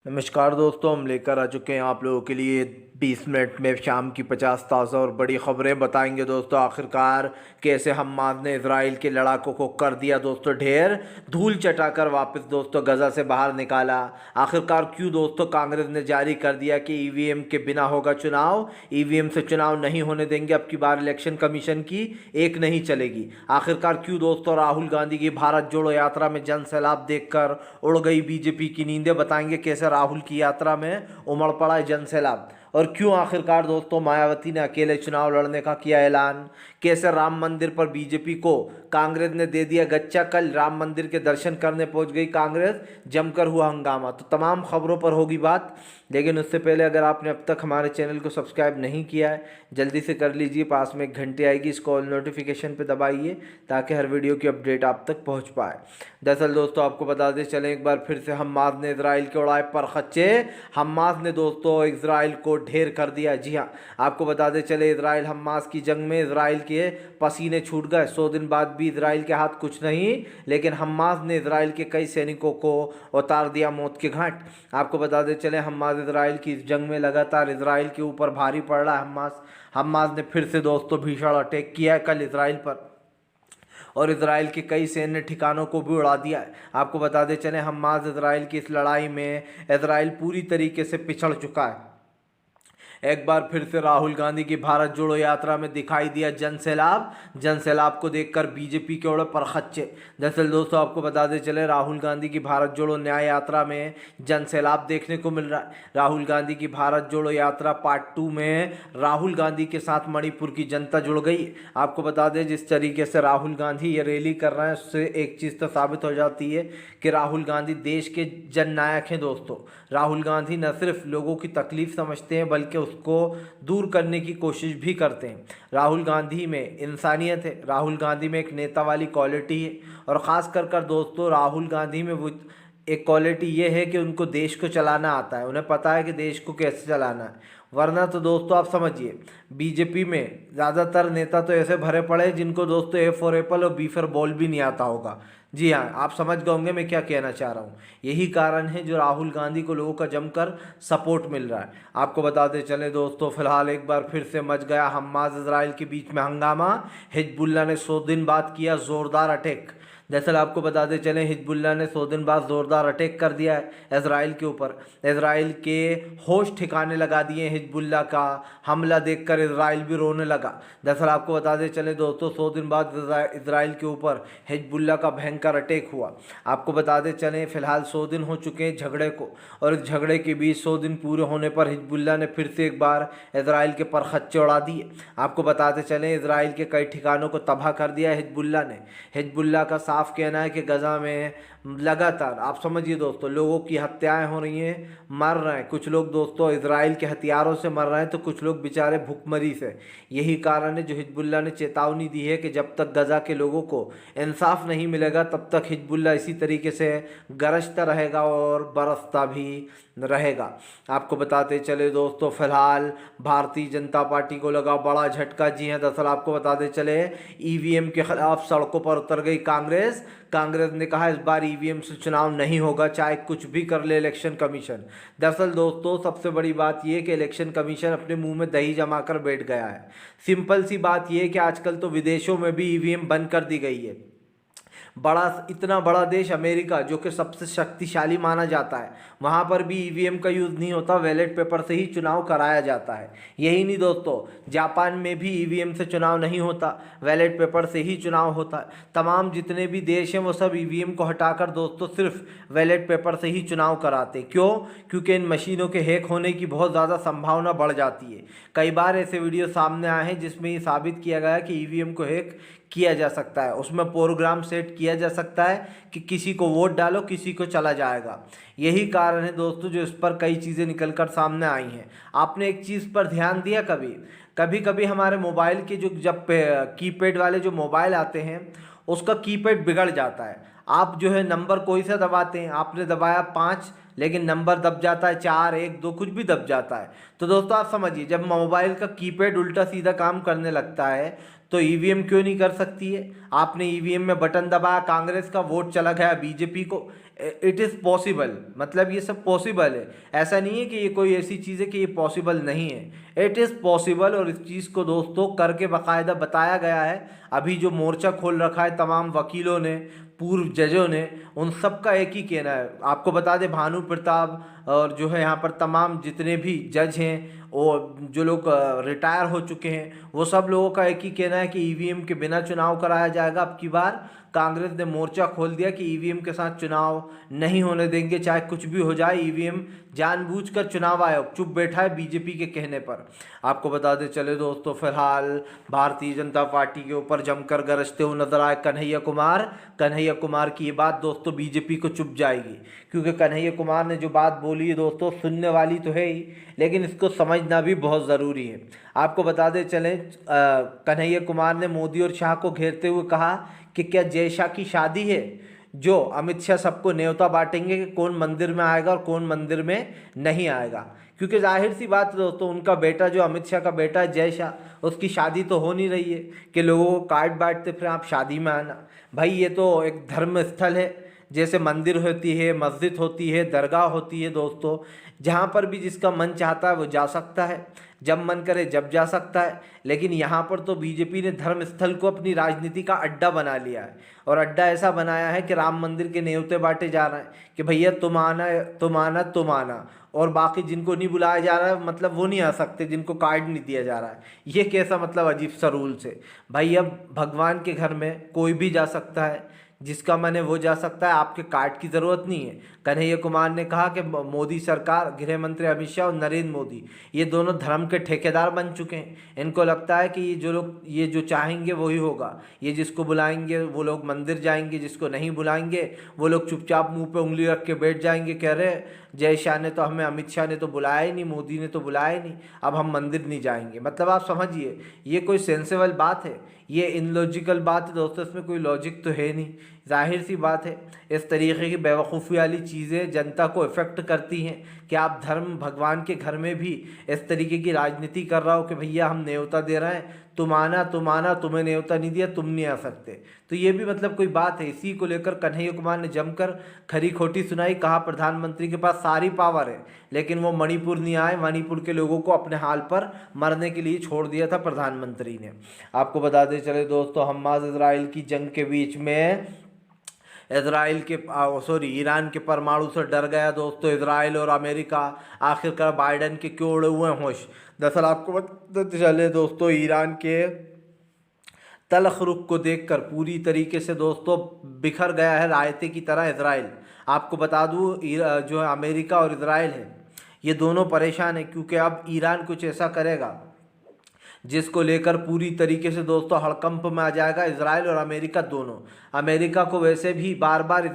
नमस्कार दोस्तों, हम लेकर आ चुके हैं आप लोगों के लिए 20 मिनट में शाम की 50 ताज़ा और बड़ी खबरें बताएंगे दोस्तों। आखिरकार कैसे हमास ने इसराइल के लड़ाकों को कर दिया दोस्तों ढेर, धूल चटाकर वापस दोस्तों गजा से बाहर निकाला। आखिरकार क्यों दोस्तों कांग्रेस ने जारी कर दिया कि ईवीएम के बिना होगा चुनाव, ईवीएम से चुनाव नहीं होने देंगे, अब की बार इलेक्शन कमीशन की एक नहीं चलेगी। आखिरकार क्यों दोस्तों राहुल गांधी की भारत जोड़ो यात्रा में जन सैलाब देखकर उड़ गई बीजेपी की नींदें, बताएंगे कैसे राहुल की यात्रा में उमड़ पड़ा है जन सैलाब, और क्यों आखिरकार दोस्तों मायावती ने अकेले चुनाव लड़ने का किया ऐलान। कैसे राम मंदिर पर बीजेपी को कांग्रेस ने दे दिया गच्चा, कल राम मंदिर के दर्शन करने पहुंच गई कांग्रेस, जमकर हुआ हंगामा। तो तमाम खबरों पर होगी बात, लेकिन उससे पहले अगर आपने अब तक हमारे चैनल को सब्सक्राइब नहीं किया है जल्दी से कर लीजिए। पास में एक घंटी आएगी, इसको ऑल नोटिफिकेशन पे दबाइए ताकि हर वीडियो की अपडेट आप तक पहुंच पाए। दरअसल दोस्तों आपको बताते चलें, एक बार फिर से हमास ने इसराइल के उड़ाए पर खच्चे। हमास ने दोस्तों इसराइल को ढेर कर दिया। जी हाँ, आपको बताते चले इसराइल हमास की जंग में इसराइल के पसीने छूट गए। 100 दिन बाद भी इसराइल के हाथ कुछ नहीं, लेकिन हमास ने इसराइल के कई सैनिकों को उतार दिया मौत के घाट। आपको बताते चले हमास इसराइल की इस जंग में लगातार इसराइल के ऊपर भारी पड़ रहा है। हमास ने फिर से दोस्तों भीषण अटैक किया है कल इसराइल पर, और इसराइल के कई सैन्य ठिकानों को भी उड़ा दिया है। आपको बताते चले हमास इसराइल की इस लड़ाई में इसराइल पूरी तरीके से पिछड़ चुका है। एक बार फिर से राहुल गांधी की भारत जोड़ो यात्रा में दिखाई दिया जन सैलाब। जन सैलाब को देखकर बीजेपी के उड़े परखच्चे। दरअसल दोस्तों आपको बताते चले राहुल गांधी की भारत जोड़ो न्याय यात्रा में जन सैलाब देखने को मिल रहा है। राहुल गांधी की भारत जोड़ो यात्रा पार्ट 2 में राहुल गांधी के साथ मणिपुर की जनता जुड़ गई। आपको बता दें जिस तरीके से राहुल गांधी ये रैली कर रहे हैं उससे एक चीज़ तो साबित हो जाती है कि राहुल गांधी देश के जननायक हैं दोस्तों। राहुल गांधी न सिर्फ लोगों की तकलीफ समझते हैं बल्कि उसको दूर करने की कोशिश भी करते हैं। राहुल गांधी में इंसानियत है, राहुल गांधी में एक नेता वाली क्वालिटी है, और ख़ास कर दोस्तों राहुल गांधी में वो एक क्वालिटी ये है कि उनको देश को चलाना आता है, उन्हें पता है कि देश को कैसे चलाना है। वरना तो दोस्तों आप समझिए बीजेपी में ज़्यादातर नेता तो ऐसे भरे पड़े हैं जिनको दोस्तों ए फॉर एप्पल और बी फॉर बॉल भी नहीं आता होगा। जी हाँ, आप समझ गए होंगे मैं क्या कहना चाह रहा हूँ। यही कारण है जो राहुल गांधी को लोगों का जमकर सपोर्ट मिल रहा है। आपको बताते चले दोस्तों फिलहाल एक बार फिर से मच गया हमास इजराइल के बीच में हंगामा। हिजबुल्लाह ने 100 दिन बाद किया जोरदार अटैक। दरअसल आपको बताते चले हिजबुल्लाह ने 100 दिन बाद ज़ोरदार अटैक कर दिया है इसराइल के ऊपर। इसराइल के होश ठिकाने लगा दिए हिजबुल्लाह का हमला देखकर इसराइल भी रोने लगा। दरअसल आपको बताते चले दोस्तों 100 दिन बाद इसराइल के ऊपर हिजबुल्लाह का भयंकर अटैक हुआ। आपको बताते चले फिलहाल 100 दिन हो चुके हैं झगड़े को, और इस झगड़े के बीच 100 दिन पूरे होने पर हिजबुल्लाह ने फिर से एक बार इसराइल के परखच्चे उड़ा दिए। आपको बताते चले इसराइल के कई ठिकानों को तबाह कर दिया हिजबुल्लाह ने। हिजबुल्लाह का साफ कहना है कि गजा में लगातार आप समझिए दोस्तों लोगों की हत्याएं हो रही हैं, मर रहे हैं कुछ लोग दोस्तों इसराइल के हथियारों से मर रहे हैं, तो कुछ लोग बेचारे भूखमरी से। यही कारण है जो हिजबुल्लाह ने चेतावनी दी है कि जब तक गजा के लोगों को इंसाफ नहीं मिलेगा तब तक हिजबुल्लाह इसी तरीके से गरजता रहेगा और बरसता भी रहेगा। आपको बताते चले दोस्तों फिलहाल भारतीय जनता पार्टी को लगा बड़ा झटका। जी हां, दरअसल आपको बताते चले ईवीएम के खिलाफ सड़कों पर उतर गई कांग्रेस। कांग्रेस ने कहा इस बार ईवीएम से चुनाव नहीं होगा चाहे कुछ भी कर ले इलेक्शन कमीशन। दरअसल दोस्तों सबसे बड़ी बात यह कि इलेक्शन कमीशन अपने मुंह में दही जमा कर बैठ गया है। सिंपल सी बात यह है कि आजकल तो विदेशों में भी ईवीएम बंद कर दी गई है। इतना बड़ा देश अमेरिका जो कि सबसे शक्तिशाली माना जाता है, वहाँ पर भी ईवीएम का यूज़ नहीं होता, बैलेट पेपर से ही चुनाव कराया जाता है। यही नहीं दोस्तों जापान में भी ईवीएम से चुनाव नहीं होता, बैलेट पेपर से ही चुनाव होता है। तमाम जितने भी देश हैं वो सब ईवीएम को हटाकर दोस्तों सिर्फ बैलेट पेपर से ही चुनाव कराते। क्यों? क्योंकि इन मशीनों के हैक होने की बहुत ज़्यादा संभावना बढ़ जाती है। कई बार ऐसे वीडियो सामने आए हैं जिसमें ये साबित किया गया है कि ईवीएम को हैक किया जा सकता है, उसमें प्रोग्राम सेट किया जा सकता है कि किसी को वोट डालो किसी को चला जाएगा। यही कारण है दोस्तों जो इस पर कई चीज़ें निकल कर सामने आई हैं। आपने एक चीज़ पर ध्यान दिया कभी कभी हमारे मोबाइल के जो जब कीपैड वाले जो मोबाइल आते हैं उसका कीपैड बिगड़ जाता है। आप जो है नंबर कोई सा दबाते हैं, आपने दबाया 5 लेकिन नंबर दब जाता है 4, 1, 2 कुछ भी दब जाता है। तो दोस्तों आप समझिए जब मोबाइल का कीपैड उल्टा सीधा काम करने लगता है तो ईवीएम क्यों नहीं कर सकती है। आपने ईवीएम में बटन दबाया, कांग्रेस का वोट चला गया बीजेपी को। इट इज़ पॉसिबल, मतलब ये सब पॉसिबल है। ऐसा नहीं है कि ये कोई ऐसी चीज़ है कि ये पॉसिबल नहीं है, इट इज़ पॉसिबल। और इस चीज़ को दोस्तों करके बाकायदा बताया गया है। अभी जो मोर्चा खोल रखा है तमाम वकीलों ने, पूर्व जजों ने, उन सब का एक ही कहना है। आपको बता दें भानु प्रताप और जो है यहाँ पर तमाम जितने भी जज हैं और जो लोग रिटायर हो चुके हैं, वो सब लोगों का एक ही कहना है कि ईवीएम के बिना चुनाव कराया जाएगा। अब की बार कांग्रेस ने मोर्चा खोल दिया कि ईवीएम के साथ चुनाव नहीं होने देंगे, चाहे कुछ भी हो जाए। ईवीएम जानबूझकर चुनाव आयोग चुप बैठा है बीजेपी के कहने पर। आपको बताते चले दोस्तों, फिलहाल भारतीय जनता पार्टी के ऊपर जमकर गरजते हुए नजर आए कन्हैया कुमार। कन्हैया कुमार की ये बात दोस्तों बीजेपी को चुप जाएगी, क्योंकि कन्हैया कुमार ने जो बात बोली है दोस्तों सुनने वाली तो है ही, लेकिन इसको समझना भी बहुत ज़रूरी है। आपको बताते चलें कन्हैया कुमार ने मोदी और शाह को घेरते हुए कहा कि क्या जय शाह की शादी है जो अमित शाह सबको न्योता बांटेंगे कि कौन मंदिर में आएगा और कौन मंदिर में नहीं आएगा। क्योंकि जाहिर सी बात है दोस्तों, उनका बेटा जो अमित शाह का बेटा है जय शाह, उसकी शादी तो हो नहीं रही है कि लोगों को कार्ड बांटते फिर आप शादी में आना। भाई ये तो एक धर्म स्थल है, जैसे मंदिर होती है, मस्जिद होती है, दरगाह होती है दोस्तों। जहाँ पर भी जिसका मन चाहता है वो जा सकता है, जब मन करे जब जा सकता है। लेकिन यहाँ पर तो बीजेपी ने धर्म स्थल को अपनी राजनीति का अड्डा बना लिया है, और अड्डा ऐसा बनाया है कि राम मंदिर के न्योते बांटे जा रहे हैं कि भैया तुम आना, तुम आना, तुम आना, और बाकी जिनको नहीं बुलाया जा रहा है मतलब वो नहीं आ सकते, जिनको कार्ड नहीं दिया जा रहा है। ये कैसा मतलब अजीब सा रूल्स है भाई। अब भगवान के घर में कोई भी जा सकता है, जिसका मन है वो जा सकता है, आपके कार्ड की ज़रूरत नहीं है। कन्हैया कुमार ने कहा कि मोदी सरकार, गृह मंत्री अमित शाह और नरेंद्र मोदी, ये दोनों धर्म के ठेकेदार बन चुके हैं। इनको लगता है कि ये जो लोग ये जो चाहेंगे वही होगा। ये जिसको बुलाएंगे वो लोग मंदिर जाएंगे, जिसको नहीं बुलाएंगे वो लोग चुपचाप मुंह पे उंगली रख के बैठ जाएंगे, कह रहे जय शाह ने तो हमें, अमित शाह ने तो बुलाया ही नहीं, मोदी ने तो बुलाया ही नहीं, अब हम मंदिर नहीं जाएंगे। मतलब आप समझिए ये कोई सेंसेबल बात है? ये इनलॉजिकल बात है दोस्तों, इसमें कोई लॉजिक तो है नहीं। जाहिर सी बात है इस तरीके की बेवकूफ़ी वाली चीज़ें जनता को इफ़ेक्ट करती हैं कि आप धर्म भगवान के घर में भी इस तरीके की राजनीति कर रहा हो कि भैया हम न्योता दे रहे हैं, तुम आना, तुम आना, तुम्हें न्योता नहीं दिया तुम नहीं आ सकते। तो ये भी मतलब कोई बात है? इसी को लेकर कन्हैया कुमार ने जमकर खरी खोटी सुनाई। कहा प्रधानमंत्री के पास सारी पावर है, लेकिन वो मणिपुर नहीं आए, मणिपुर के लोगों को अपने हाल पर मरने के लिए छोड़ दिया था प्रधानमंत्री ने। आपको बताते चले दोस्तों, हमास इजराइल की जंग के बीच में इसराइल के ईरान के परमाणु से डर गया दोस्तों इसराइल और अमेरिका। आखिरकार बाइडन के क्यों उड़े हुए होश? दरअसल आपको बताते चले दोस्तों, ईरान के तलख रुख को देखकर पूरी तरीके से दोस्तों बिखर गया है रायते की तरह इसराइल। आपको बता दूँ जो है अमेरिका और इसराइल है, ये दोनों परेशान है, क्योंकि अब ईरान कुछ ऐसा करेगा जिसको लेकर पूरी तरीके से दोस्तों हड़कंप में आ जाएगा इसराइल और अमेरिका दोनों। अमेरिका को वैसे भी बार बार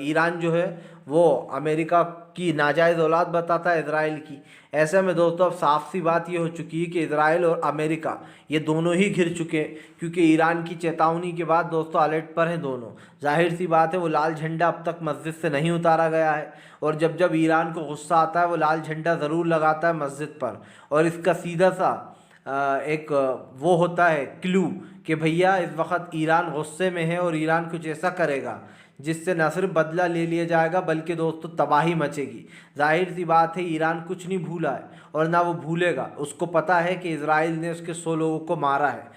ईरान जो है वो अमेरिका की नाजायज़ औलाद बताता है इसराइल की। ऐसे में दोस्तों अब साफ सी बात ये हो चुकी है कि इसराइल और अमेरिका ये दोनों ही घिर चुके हैं, क्योंकि ईरान की चेतावनी के बाद दोस्तों अलर्ट पर हैं दोनों। जाहिर सी बात है वो लाल झंडा अब तक मस्जिद से नहीं उतारा गया है, और जब जब ईरान को गुस्सा आता है वो लाल झंडा ज़रूर लगाता है मस्जिद पर। और इसका सीधा सा एक वो होता है क्लू कि भैया इस वक्त ईरान गुस्से में है और ईरान कुछ ऐसा करेगा जिससे न सिर्फ बदला ले लिया जाएगा बल्कि दोस्तों तबाही मचेगी। जाहिर सी बात है ईरान कुछ नहीं भूला है और ना वो भूलेगा। उसको पता है कि इसराइल ने उसके 100 लोगों को मारा है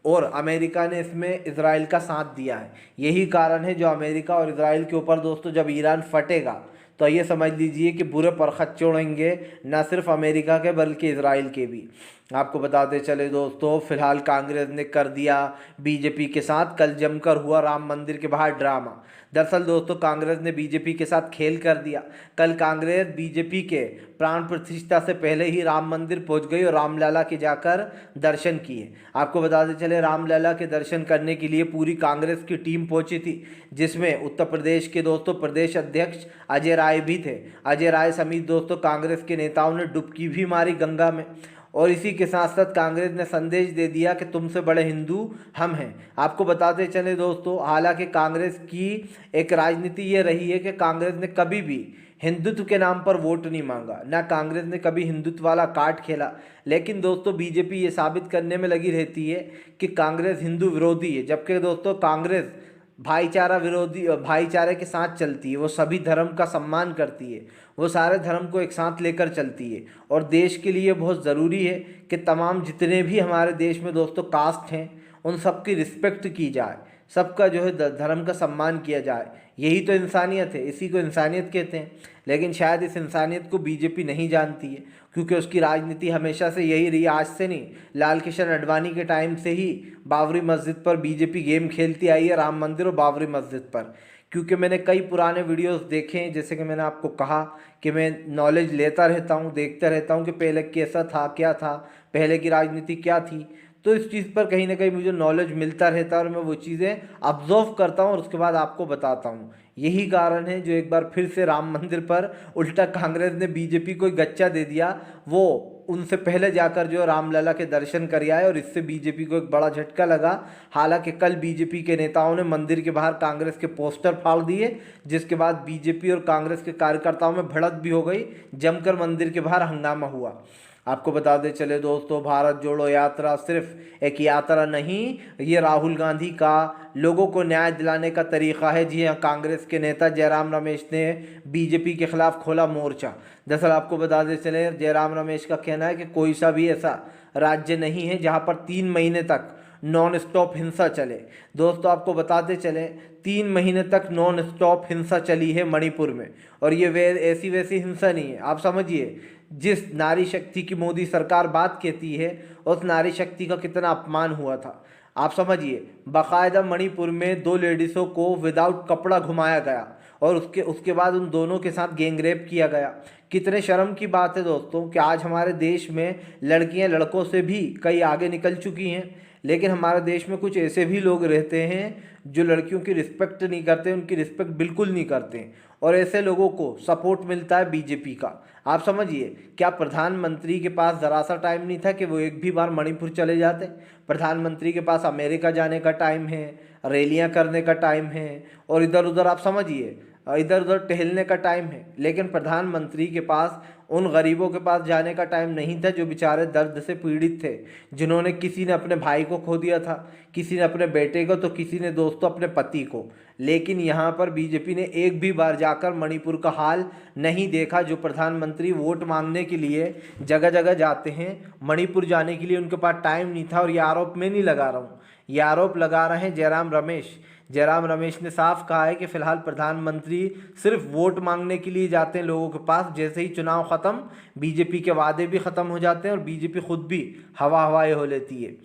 और अमेरिका ने इसमें इसराइल का साथ दिया है। यही कारण है जो अमेरिका और इसराइल के ऊपर दोस्तों जब ईरान फटेगा तो ये समझ लीजिए कि बुरे परखच्चे उड़ेंगे, न सिर्फ अमेरिका के बल्कि इसराइल के भी। आपको बताते चले दोस्तों, फिलहाल कांग्रेस ने कर दिया बीजेपी के साथ, कल जमकर हुआ राम मंदिर के बाहर ड्रामा। दरअसल दोस्तों कांग्रेस ने बीजेपी के साथ खेल कर दिया। कल कांग्रेस बीजेपी के प्राण प्रतिष्ठा से पहले ही राम मंदिर पहुंच गई और रामलला के जाकर दर्शन किए। आपको बताते चले रामलला के दर्शन करने के लिए पूरी कांग्रेस की टीम पहुंची थी, जिसमें उत्तर प्रदेश के दोस्तों प्रदेश अध्यक्ष अजय राय भी थे। अजय राय समेत दोस्तों कांग्रेस के नेताओं ने डुबकी भी मारी गंगा में। और इसी के साथ साथ कांग्रेस ने संदेश दे दिया कि तुमसे बड़े हिंदू हम हैं। आपको बताते चले दोस्तों, हालांकि कांग्रेस की एक राजनीति ये रही है कि कांग्रेस ने कभी भी हिंदुत्व के नाम पर वोट नहीं मांगा, ना कांग्रेस ने कभी हिंदुत्व वाला कार्ड खेला। लेकिन दोस्तों बीजेपी ये साबित करने में लगी रहती है कि कांग्रेस हिंदू विरोधी है, जबकि दोस्तों कांग्रेस भाईचारा विरोधी भाईचारे के साथ चलती है, वो सभी धर्म का सम्मान करती है, वो सारे धर्म को एक साथ लेकर चलती है। और देश के लिए बहुत ज़रूरी है कि तमाम जितने भी हमारे देश में दोस्तों कास्ट हैं उन सब की रिस्पेक्ट की जाए, सबका जो है धर्म का सम्मान किया जाए। यही तो इंसानियत है, इसी को इंसानियत कहते हैं। लेकिन शायद इस इंसानियत को बीजेपी नहीं जानती है, क्योंकि उसकी राजनीति हमेशा से यही रही, आज से नहीं, लाल कृष्ण आडवाणी के टाइम से ही बाबरी मस्जिद पर बीजेपी गेम खेलती आई है, राम मंदिर और बाबरी मस्जिद पर। क्योंकि मैंने कई पुराने वीडियोस देखे हैं, जैसे कि मैंने आपको कहा कि मैं नॉलेज लेता रहता हूँ, देखता रहता हूँ कि पहले कैसा था, क्या था, पहले की राजनीति क्या थी। तो इस चीज़ पर कहीं ना कहीं मुझे नॉलेज मिलता रहता है और मैं वो चीज़ें ऑब्जर्व करता हूँ और उसके बाद आपको बताता हूँ। यही कारण है जो एक बार फिर से राम मंदिर पर उल्टा कांग्रेस ने बीजेपी को गच्चा दे दिया, वो उनसे पहले जाकर जो रामलला के दर्शन कर आए और इससे बीजेपी को एक बड़ा झटका लगा। हालांकि कल बीजेपी के नेताओं ने मंदिर के बाहर कांग्रेस के पोस्टर फाड़ दिए, जिसके बाद बीजेपी और कांग्रेस के कार्यकर्ताओं में भिड़ंत भी हो गई, जमकर मंदिर के बाहर हंगामा हुआ। आपको बता दें चले दोस्तों, भारत जोड़ो यात्रा सिर्फ एक यात्रा नहीं, ये राहुल गांधी का लोगों को न्याय दिलाने का तरीका है। जी हाँ, कांग्रेस के नेता जयराम रमेश ने बीजेपी के खिलाफ खोला मोर्चा। दरअसल आपको बता दें चले, जयराम रमेश का कहना है कि कोई सा भी ऐसा राज्य नहीं है जहाँ पर 3 महीने तक नॉन स्टॉप हिंसा चले। दोस्तों आपको बताते चले, 3 महीने तक नॉन स्टॉप हिंसा चली है मणिपुर में, और ये ऐसी वैसी हिंसा नहीं है। आप समझिए, जिस नारी शक्ति की मोदी सरकार बात कहती है, उस नारी शक्ति का कितना अपमान हुआ था। आप समझिए, बाकायदा मणिपुर में 2 लेडीज़ों को विदाउट कपड़ा घुमाया गया और उसके बाद उन दोनों के साथ गैंगरेप किया गया। कितने शर्म की बात है दोस्तों कि आज हमारे देश में लड़कियां लड़कों से भी कई आगे निकल चुकी हैं, लेकिन हमारे देश में कुछ ऐसे भी लोग रहते हैं जो लड़कियों की रिस्पेक्ट नहीं करते, उनकी रिस्पेक्ट बिल्कुल नहीं करते, और ऐसे लोगों को सपोर्ट मिलता है बीजेपी का। आप समझिए, क्या प्रधानमंत्री के पास ज़रा सा टाइम नहीं था कि वो एक भी बार मणिपुर चले जाते? प्रधानमंत्री के पास अमेरिका जाने का टाइम है, रैलियां करने का टाइम है, और इधर उधर आप समझिए इधर उधर टहलने का टाइम है, लेकिन प्रधानमंत्री के पास उन गरीबों के पास जाने का टाइम नहीं था जो बेचारे दर्द से पीड़ित थे, जिन्होंने किसी ने अपने भाई को खो दिया था, किसी ने अपने बेटे को, तो किसी ने दोस्तों अपने पति को। लेकिन यहाँ पर बीजेपी ने एक भी बार जाकर मणिपुर का हाल नहीं देखा। जो प्रधानमंत्री वोट मांगने के लिए जगह जगह जाते हैं, मणिपुर जाने के लिए उनके पास टाइम नहीं था। और ये आरोप मैं नहीं लगा रहा हूँ, ये आरोप लगा रहे हैं जयराम रमेश। जयराम रमेश ने साफ कहा है कि फिलहाल प्रधानमंत्री सिर्फ वोट मांगने के लिए जाते हैं लोगों के पास। जैसे ही चुनाव ख़त्म, बीजेपी के वादे भी ख़त्म हो जाते हैं और बीजेपी खुद भी हवाई हो लेती है।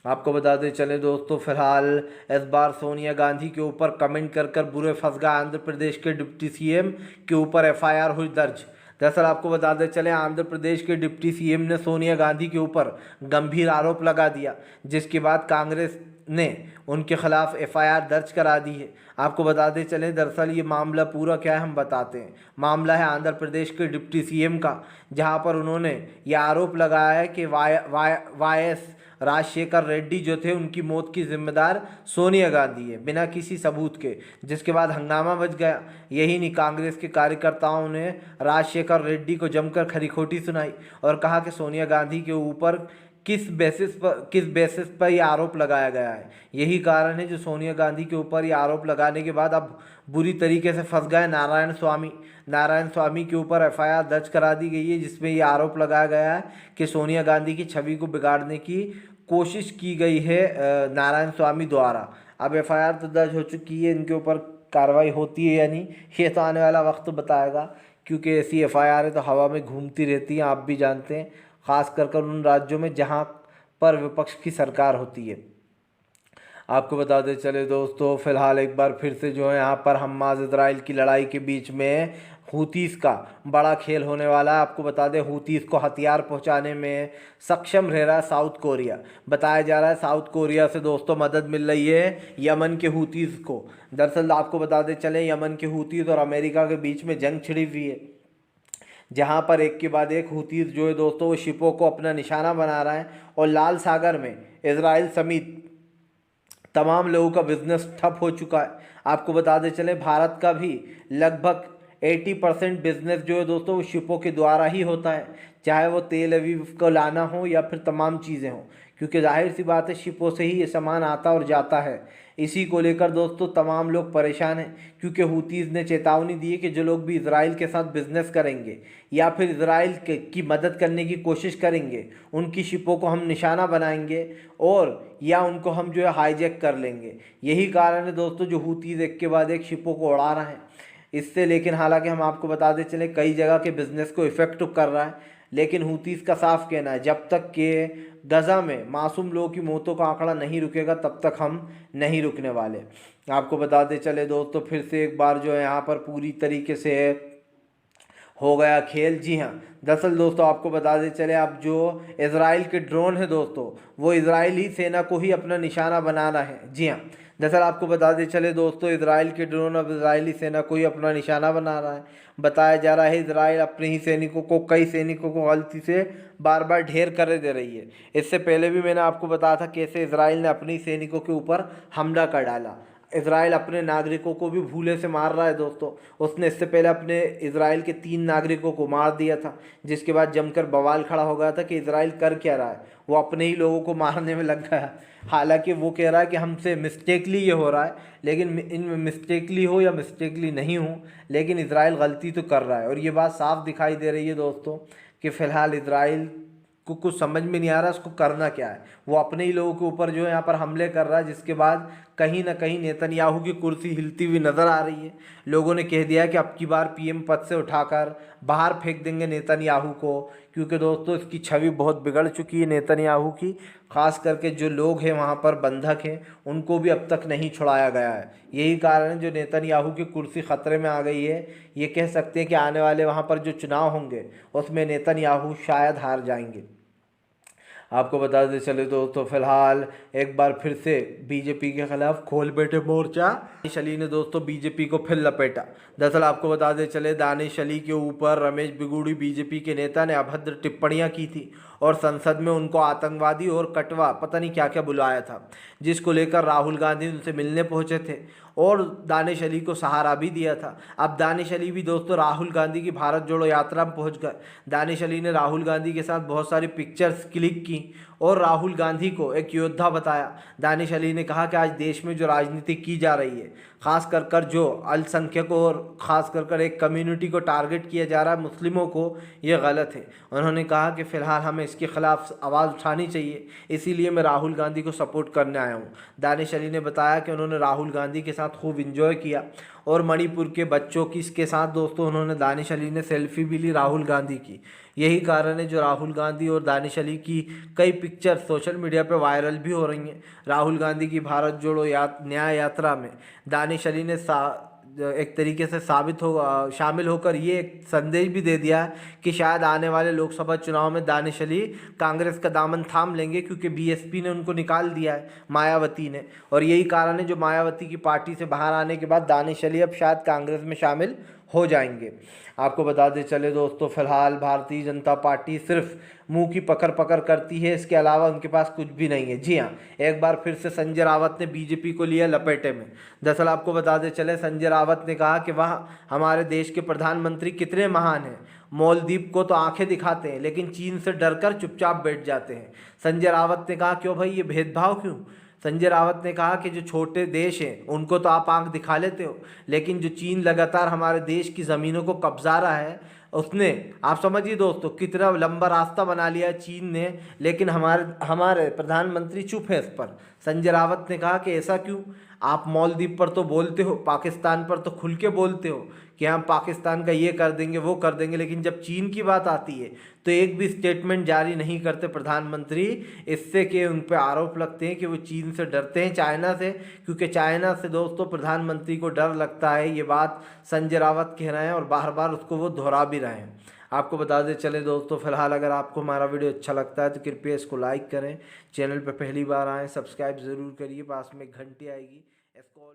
आपको बताते चले दोस्तों, फिलहाल इस बार सोनिया गांधी के ऊपर कमेंट कर बुरे फंस गए आंध्र प्रदेश के डिप्टी सीएम के ऊपर एफआईआर हुई दर्ज। दरअसल आपको बताते चले, आंध्र प्रदेश के डिप्टी सीएम ने सोनिया गांधी के ऊपर गंभीर आरोप लगा दिया, जिसके बाद कांग्रेस ने उनके खिलाफ एफआईआर दर्ज करा दी है। आपको बताते चलें, दरअसल ये मामला पूरा क्या है हम बताते हैं। मामला है आंध्र प्रदेश के डिप्टी सीएम का, जहां पर उन्होंने ये आरोप लगाया है कि वाईएस राजशेखर रेड्डी जो थे, उनकी मौत की जिम्मेदार सोनिया गांधी है, बिना किसी सबूत के। जिसके बाद हंगामा बच गया। यही नहीं, कांग्रेस के कार्यकर्ताओं ने राजशेखर रेड्डी को जमकर खरी खोटी सुनाई और कहा कि सोनिया गांधी के ऊपर किस बेसिस पर यह आरोप लगाया गया है। यही कारण है जो सोनिया गांधी के ऊपर ये आरोप लगाने के बाद अब बुरी तरीके से फंस गए नारायण स्वामी के ऊपर एफआईआर दर्ज करा दी गई है, जिसमें ये आरोप लगाया गया है कि सोनिया गांधी की छवि को बिगाड़ने की कोशिश की गई है नारायण स्वामी द्वारा। अब एफआईआर तो दर्ज हो चुकी है, इनके ऊपर कार्रवाई होती है या नहीं, ये तो आने वाला वक्त बताएगा, क्योंकि ऐसी एफआईआर तो हवा में घूमती रहती हैं, आप भी जानते हैं, ख़ास कर उन राज्यों में जहां पर विपक्ष की सरकार होती है। आपको बताते चले दोस्तों, फिलहाल एक बार फिर से जो है यहाँ पर हमास इजराइल की लड़ाई के बीच में हूतीस का बड़ा खेल होने वाला है। आपको बता दें, हूतीस को हथियार पहुंचाने में सक्षम रह रहा है साउथ कोरिया। बताया जा रहा है साउथ कोरिया से दोस्तों मदद मिल रही है यमन के हूतीस को। दरअसल आपको बताते चले, यमन के हूतीस और अमेरिका के बीच में जंग छिड़ी हुई है, जहां पर एक के बाद एक हूतीस जो है दोस्तों वो शिपों को अपना निशाना बना रहा है, और लाल सागर में इजराइल समेत तमाम लोगों का बिजनेस ठप हो चुका है। आपको बताते चले, भारत का भी लगभग 80% बिजनेस जो है दोस्तों वो शिपों के द्वारा ही होता है, चाहे वो तेल अवीव को लाना हो या फिर तमाम चीज़ें हों, क्योंकि जाहिर सी बात है शिपों से ही ये सामान आता और जाता है। इसी को लेकर दोस्तों तमाम लोग परेशान हैं, क्योंकि हूतीज़ ने चेतावनी दी है कि जो लोग भी इजराइल के साथ बिजनेस करेंगे या फिर इजराइल की मदद करने की कोशिश करेंगे, उनकी शिपों को हम निशाना बनाएंगे और या उनको हम जो है हाईजैक कर लेंगे। यही कारण है दोस्तों जो हूतीज़ एक के बाद एक शिपों को उड़ा रहे हैं इससे। लेकिन हालांकि हम आपको बताते चले कई जगह के बिज़नेस को इफ़ेक्ट कर रहा है, लेकिन हूतीज़ का साफ कहना है जब तक कि गज़ा में मासूम लोगों की मौतों का आंकड़ा नहीं रुकेगा तब तक हम नहीं रुकने वाले। आपको बताते चले दोस्तों फिर से एक बार जो है यहाँ पर पूरी तरीके से हो गया खेल। जी हाँ, दरअसल दोस्तों आपको बताते चले अब जो इज़राइल के ड्रोन है दोस्तों वो इजरायली सेना को ही अपना निशाना बना रहे हैं। जी हाँ, दरअसल आपको बताते चले दोस्तों इजराइल के ड्रोन अब इजरायली सेना को ही अपना निशाना बना रहा है। बताया जा रहा है इजराइल अपने ही सैनिकों को, कई सैनिकों को गलती से बार बार ढेर कर दे रही है। इससे पहले भी मैंने आपको बताया था कैसे इजराइल ने अपनी सैनिकों के ऊपर हमला कर डाला। इजराइल अपने नागरिकों को भी भूले से मार रहा है दोस्तों। उसने इससे पहले अपने इजराइल के 3 नागरिकों को मार दिया था, जिसके बाद जमकर बवाल खड़ा हो गया था कि इजराइल कर क्या रहा है, वो अपने ही लोगों को मारने में लग गया। हालांकि वो कह रहा है कि हमसे मिस्टेकली ये हो रहा है, लेकिन इन मिस्टेकली हो या मिस्टेकली नहीं हो, लेकिन इजराइल गलती तो कर रहा है। और ये बात साफ दिखाई दे रही है दोस्तों कि फ़िलहाल इजराइल को कुछ समझ में नहीं आ रहा उसको करना क्या है। वो अपने ही लोगों के ऊपर जो है यहाँ पर हमले कर रहा है, जिसके बाद कहीं ना कहीं नेतन्याहू की कुर्सी हिलती हुई नज़र आ रही है। लोगों ने कह दिया है कि अब की बार पीएम पद से उठाकर बाहर फेंक देंगे नेतन्याहू को, क्योंकि दोस्तों इसकी छवि बहुत बिगड़ चुकी है नेतन्याहू की। ख़ास करके जो लोग हैं वहाँ पर बंधक हैं उनको भी अब तक नहीं छुड़ाया गया है। यही कारण है जो नेतन्याहू की कुर्सी ख़तरे में आ गई है। ये कह सकते हैं कि आने वाले वहाँ पर जो चुनाव होंगे उसमें नेतन्याहू शायद हार जाएंगे। आपको बताते चले दोस्तों फिलहाल एक बार फिर से बीजेपी के खिलाफ खोल बैठे मोर्चा। दानिश अली ने दोस्तों बीजेपी को फिर लपेटा। दरअसल आपको बताते चले दानिश अली के ऊपर रमेश बिगूड़ी बीजेपी के नेता ने अभद्र टिप्पणियां की थी और संसद में उनको आतंकवादी और कटवा पता नहीं क्या क्या बुलाया था, जिसको लेकर राहुल गांधी उनसे मिलने पहुंचे थे और दानिश अली को सहारा भी दिया था। अब दानिश अली भी दोस्तों राहुल गांधी की भारत जोड़ो यात्रा में पहुंच गए। दानिश अली ने राहुल गांधी के साथ बहुत सारी पिक्चर्स क्लिक की और राहुल गांधी को एक योद्धा बताया। दानिश अली ने कहा कि आज देश में जो राजनीति की जा रही है, खास कर जो अल्पसंख्यकों और ख़ास कर एक कम्युनिटी को टारगेट किया जा रहा है, मुस्लिमों को, ये गलत है। उन्होंने कहा कि फ़िलहाल हमें इसके ख़िलाफ़ आवाज़ उठानी चाहिए, इसीलिए मैं राहुल गांधी को सपोर्ट करने आया हूँ। दानिश अली ने बताया कि उन्होंने राहुल गांधी के साथ खूब इंजॉय किया और मणिपुर के बच्चों की इसके साथ दोस्तों उन्होंने दानिश अली ने सेल्फी भी ली राहुल गांधी की। यही कारण है जो राहुल गांधी और दानिश अली की कई पिक्चर सोशल मीडिया पे वायरल भी हो रही हैं। राहुल गांधी की भारत जोड़ो न्याय यात्रा में दानिश अली ने एक तरीके से शामिल होकर ये एक संदेश भी दे दिया कि शायद आने वाले लोकसभा चुनाव में दानिश अली कांग्रेस का दामन थाम लेंगे, क्योंकि बीएसपी ने उनको निकाल दिया है, मायावती ने। और यही कारण है जो मायावती की पार्टी से बाहर आने के बाद दानिश अली अब शायद कांग्रेस में शामिल हो जाएंगे। आपको बताते चले दोस्तों फिलहाल भारतीय जनता पार्टी सिर्फ मुंह की पकड़ करती है, इसके अलावा उनके पास कुछ भी नहीं है। जी हाँ, एक बार फिर से संजय रावत ने बीजेपी को लिया लपेटे में। दरअसल आपको बताते चले संजय रावत ने कहा कि वह हमारे देश के प्रधानमंत्री कितने महान हैं, मालदीव को तो आंखें दिखाते हैं लेकिन चीन से डरकर चुपचाप बैठ जाते हैं। संजय रावत ने कहा क्यों भाई ये भेदभाव क्यों। संजय रावत ने कहा कि जो छोटे देश हैं उनको तो आप आंख दिखा लेते हो, लेकिन जो चीन लगातार हमारे देश की ज़मीनों को कब्जा रहा है उसने, आप समझिए दोस्तों कितना लंबा रास्ता बना लिया है चीन ने, लेकिन हमारे प्रधानमंत्री चुप है इस पर। संजय रावत ने कहा कि ऐसा क्यों, आप मालदीव पर तो बोलते हो, पाकिस्तान पर तो खुल के बोलते हो कि हम पाकिस्तान का ये कर देंगे वो कर देंगे, लेकिन जब चीन की बात आती है तो एक भी स्टेटमेंट जारी नहीं करते प्रधानमंत्री। इससे कि उन पर आरोप लगते हैं कि वो चीन से डरते हैं, चाइना से, क्योंकि चाइना से दोस्तों प्रधानमंत्री को डर लगता है। ये बात संजय रावत कह रहे हैं और बार बार उसको वो दोहरा भी रहे हैं। आपको बता दें चले दोस्तों फिलहाल अगर आपको हमारा वीडियो अच्छा लगता है तो कृपया इसको लाइक करें, चैनल पर पहली बार आएँ सब्सक्राइब ज़रूर करिए, पास में घंटी आएगी इसको